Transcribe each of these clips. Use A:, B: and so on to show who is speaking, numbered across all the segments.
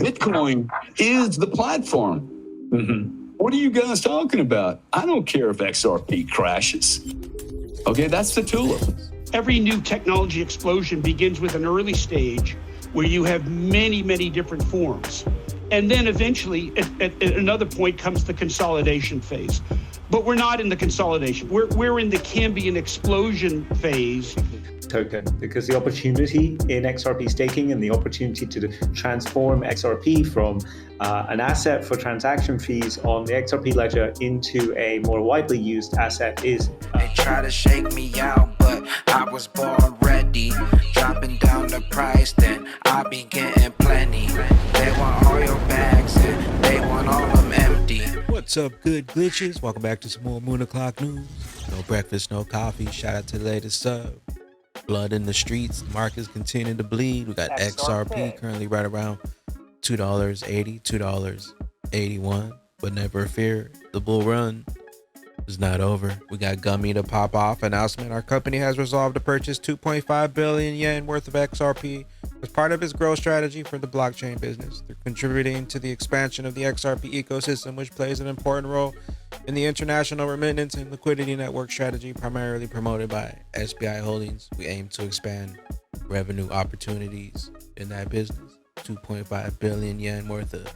A: Bitcoin is the platform. What are you guys talking about? I don't care if XRP crashes. Okay, that's the tulip.
B: Every new technology explosion begins with an early stage where you have many, many different forms. And then eventually, at another point comes the consolidation phase. But we're not in the consolidation. We're in the Cambrian explosion phase.
C: Token, because the opportunity in XRP staking and the opportunity to transform XRP from an asset for transaction fees on the XRP ledger into a more widely used asset is.
D: They try to shake me out, but I was born ready. Dropping down the price, then I be getting plenty. They want all your bags and they want all of them empty.
E: What's up, good glitches? Welcome back to some more Moon O'Clock news. No breakfast, no coffee. Shout out to the latest sub. Blood in the streets. The markets continue to bleed. We got XRP currently right around $2.80, $2.81. But never fear, the bull run is not over. We got Gummy to pop off announcement. Our company has resolved to purchase 2.5 billion yen worth of XRP as part of its growth strategy for the blockchain business. They're contributing to the expansion of the XRP ecosystem, which plays an important role in the international remittance and liquidity network strategy primarily promoted by SBI Holdings. We aim to expand revenue opportunities in that business. 2.5 billion yen worth of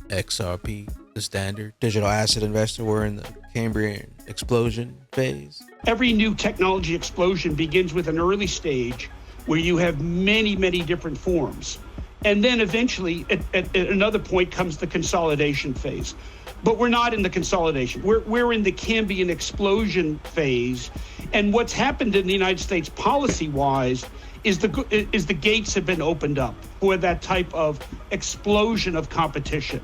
E: XRP, the standard digital asset investor. We're in the Cambrian explosion phase.
B: Every new technology explosion begins with an early stage where you have many, many different forms. And then eventually, at another point comes the consolidation phase. But we're not in the consolidation. We're in the Cambrian explosion phase. And what's happened in the United States policy-wise is the gates have been opened up for that type of explosion of competition.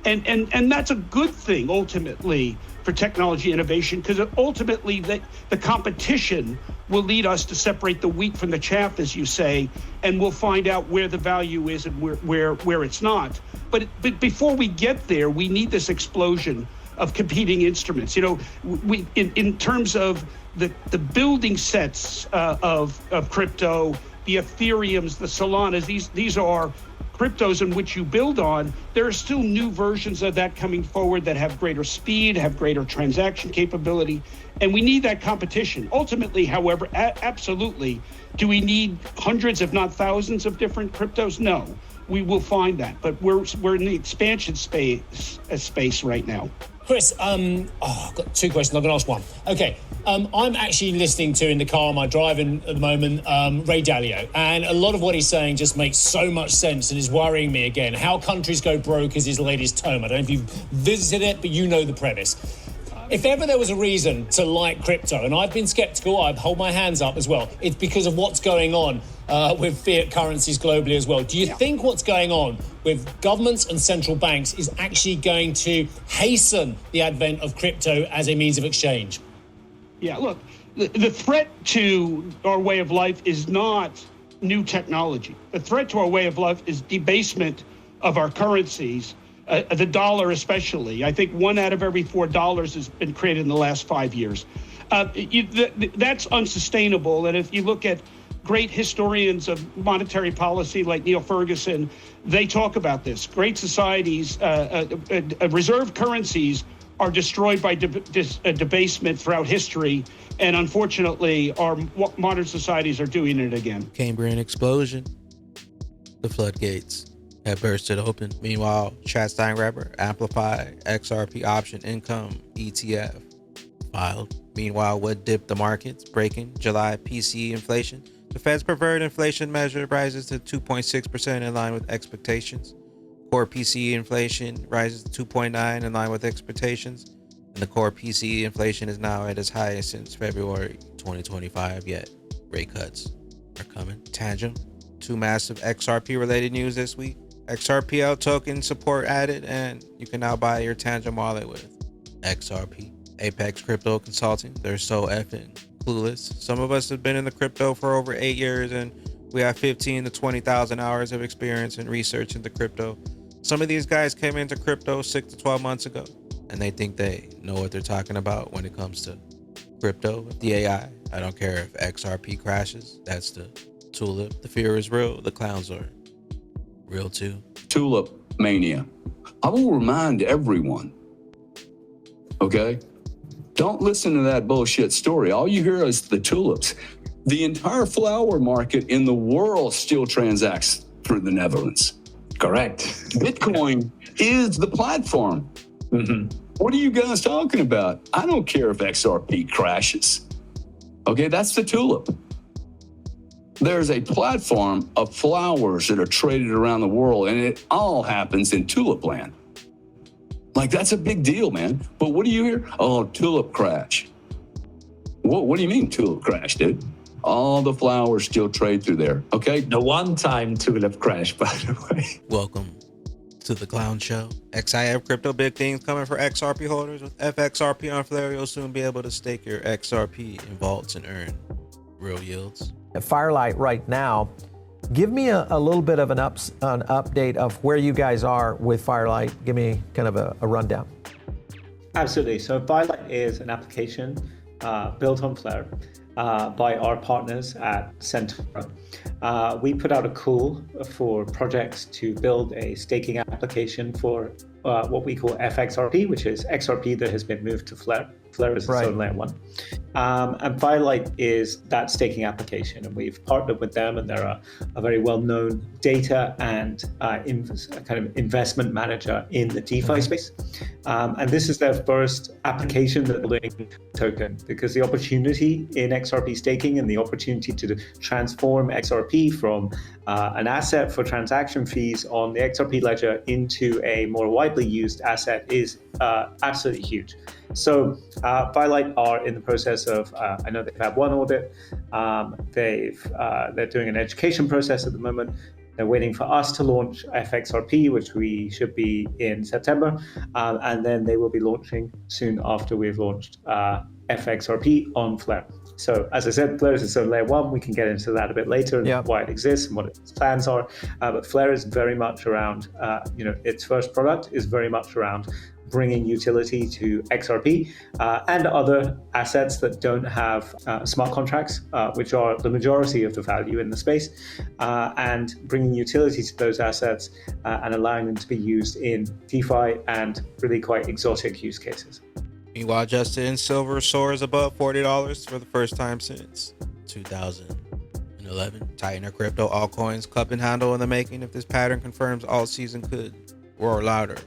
B: And that's a good thing, ultimately, for technology innovation, because ultimately the competition will lead us to separate the wheat from the chaff, as you say, and we'll find out where the value is and where it's not. But before we get there, we need this explosion of competing instruments. You know, we in terms of the building sets of crypto, the Ethereums, the Solanas, these are cryptos in which you build on. There are still new versions of that coming forward that have greater speed, have greater transaction capability, and we need that competition. Ultimately, however, absolutely, do we need hundreds, if not thousands, of different cryptos? No, we will find that, but we're in the expansion space right now.
F: Chris, I've got two questions. I'm going to ask one. Okay, I'm actually listening to, in the car on my driving at the moment, Ray Dalio. And a lot of what he's saying just makes so much sense and is worrying me again. How Countries Go Broke is his latest tome. I don't know if you've visited it, but you know the premise. If ever there was a reason to like crypto, and I've been skeptical, I'd hold my hands up as well, it's because of what's going on with fiat currencies globally as well. Do you think what's going on with governments and central banks is actually going to hasten the advent of crypto as a means of exchange?
B: Yeah, look, the threat to our way of life is not new technology. The threat to our way of life is debasement of our currencies. The dollar especially. I think $1 out of every $4 has been created in the last 5 years. That's unsustainable. And if you look at great historians of monetary policy like Neil Ferguson, they talk about this. Great societies, reserve currencies are destroyed by debasement throughout history. And unfortunately, our modern societies are doing it again.
E: Cambrian explosion. The floodgates have bursted open. Meanwhile, Chatstein Rapper, Amplify, XRP option income, ETF filed. Meanwhile, what dipped the markets? Breaking July PCE inflation. The Fed's preferred inflation measure rises to 2.6% in line with expectations. Core PCE inflation rises to 2.9% in line with expectations. And the core PCE inflation is now at its highest since February 2025, yet rate cuts are coming. Tangent, two massive XRP related news this week. XRPL token support added, and you can now buy your Tangent wallet with XRP. Apex Crypto Consulting, they're so effing clueless. Some of us have been in the crypto for over 8 years, and we have 15 to 20,000 hours of experience in research into crypto. Some of these guys came into crypto 6 to 12 months ago, and they think they know what they're talking about when it comes to crypto, the AI. I don't care if XRP crashes. That's the tulip. The fear is real. The clowns are real too.
A: Tulip. mania. I will remind everyone, okay? Don't listen to that bullshit story. All you hear is the tulips. The entire flower market in the world still transacts through the Netherlands.
C: Correct.
A: Bitcoin is the platform. What are you guys talking about? I don't care if XRP crashes. Okay, that's the tulip. There's a platform of flowers that are traded around the world, and it all happens in tulip land. Like, that's a big deal, man. But what do you hear? Oh, tulip crash. What do you mean tulip crash, dude? All the flowers still trade through there, okay?
C: The one-time tulip crash, by the way.
E: Welcome to the Clown Show. XIF Crypto, big things coming for XRP holders. With FXRP on Flare, you'll soon be able to stake your XRP in vaults and earn real yields.
G: At Firelight right now, give me a little bit of an update of where you guys are with Firelight. Give me kind of a rundown.
C: Absolutely. So Firelight is an application built on Flare by our partners at Centaur. We put out a call for projects to build a staking application for what we call FXRP, which is XRP that has been moved to Flare. Flare is its own layer one. And Firelight is that staking application, and we've partnered with them, and they're a very well-known data and kind of investment manager in the DeFi space. And this is their first application that they're building token, because the opportunity in XRP staking and the opportunity to transform XRP from an asset for transaction fees on the XRP ledger into a more widely used asset is absolutely huge. So Firelight are in the process of, I know they've had one audit. They're doing an education process at the moment. They're waiting for us to launch FXRP, which we should be in September. And then they will be launching soon after we've launched FXRP on Flare. So as I said, Flare is its own layer one. We can get into that a bit later and why it exists and what its plans are. But Flare is very much around, its first product is very much around bringing utility to XRP and other assets that don't have smart contracts, which are the majority of the value in the space, and bringing utility to those assets and allowing them to be used in DeFi and really quite exotic use cases.
E: Meanwhile, Justin, silver soars above $40 for the first time since 2011. Tighter crypto altcoins cup and handle in the making. If this pattern confirms, altseason could roar louder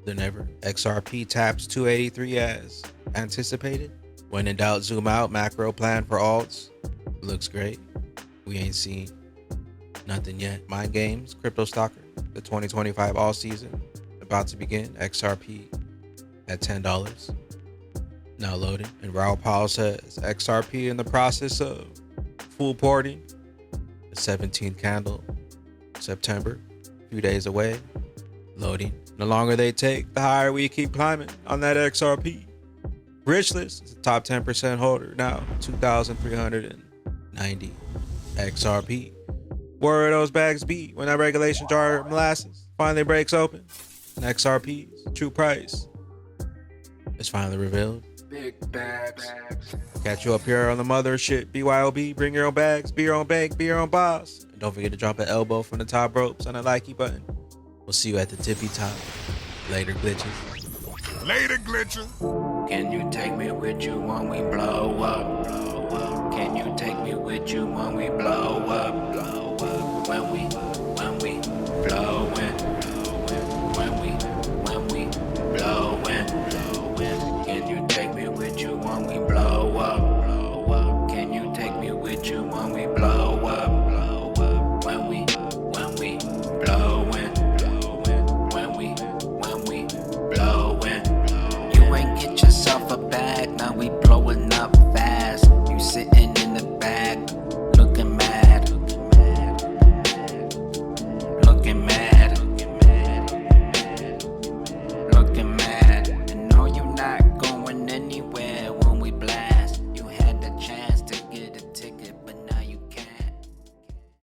E: than ever. XRP taps 283 as anticipated. When in doubt, zoom out. Macro plan for alts looks great. We ain't seen nothing yet. Mind games, crypto stalker. The 2025 all season about to begin. XRP at $10. Now loading. And Raul Powell says XRP in the process of full porting. The 17th candle, September, a few days away. Loading. The longer they take, the higher we keep climbing on that XRP. Rich list is the top 10% holder now, 2,390 XRP. Where will those bags be when that regulation jar molasses finally breaks open? And XRP's true price is finally revealed.
D: Big bags.
E: Catch you up here on the mothership. BYOB, bring your own bags, be your own bank, be your own boss. And don't forget to drop an elbow from the top ropes on the likey button. We'll see you at the tippy top. Later, glitches.
H: Later, glitches.
D: Can you take me with you when we blow up? Can you take me with you when we blow up? When we blowin'. When we blowin'. Can you take me with you when we blow up? Can you take me with you when we blow up? When we blowin'. When we blowin'. You ain't get yourself a bag, now we